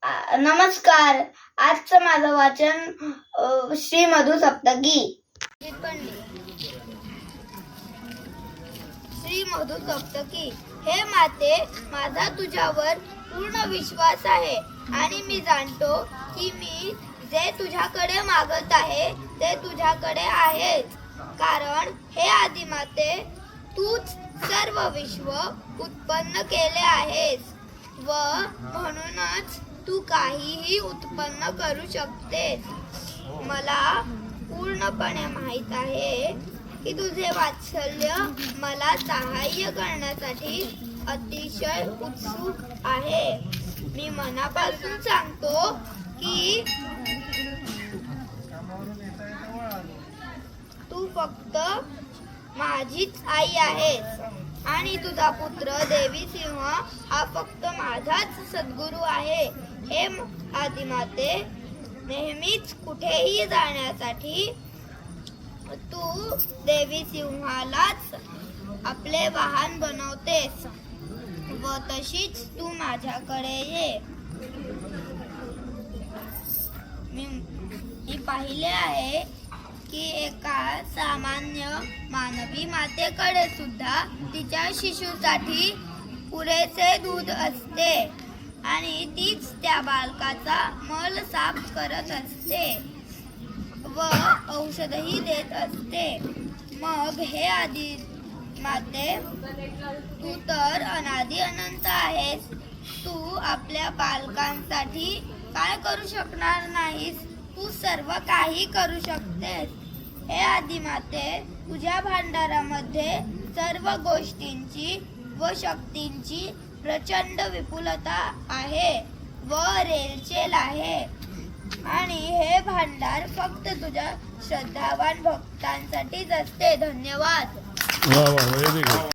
नमस्कार. आजचं माझं वाचन श्री मधु सप्तकी. श्री मधु सप्तकी. हे माते, माझा तुझ्यावर पूर्ण विश्वास आहे आणि मी जाणतो की मी जे तुझ्याकडे मागत आहे ते तुझ्याकडे आहेच. कारण हे आदिमाते, तूच सर्व विश्व उत्पन्न केले आहेस व म्हणूनच तू काहीही उत्पन्न करू शकतेस. मला पूर्णपणे माहित आहे की तुझे वात्सल्य मला सहाय्य करण्यासाठी अतिशय उत्सुक आहे. मी मनापासून सांगतो की तू फक्त माझीच आई आहेस आणि तुझा पुत्र देवी सिंह हा फक्त माझाच सद्गुरू आहे. हे आदिमाते, नेहमीच कुठेही जाण्यासाठी तू देवी सिंहालाच आपले वाहन बनवतेस व तशीच तू माझ्याकडे ये. मी पाहिले आहे की एका सामान्य मानवी मातेकडे सुद्धा तिच्या शिशुसाठी पुरेसे दूध असते आणि तीच त्या बालकाचा मल साफ करत असते व औषधही देत असते. मग हे आदि माते, तू तर अनादि अनंत आहेस. तू आपल्या बालकांसाठी काय करू शकणार नाहीस? तू सर्व काही करू शकतेस. हे आदिमाते, तुझ्या भांडारामध्ये सर्व गोष्टींची व शक्तींची प्रचंड विपुलता आहे व रेलचेल आहे आणि हे भांडार फक्त तुझ्या श्रद्धावान भक्तांसाठीच असते. धन्यवाद.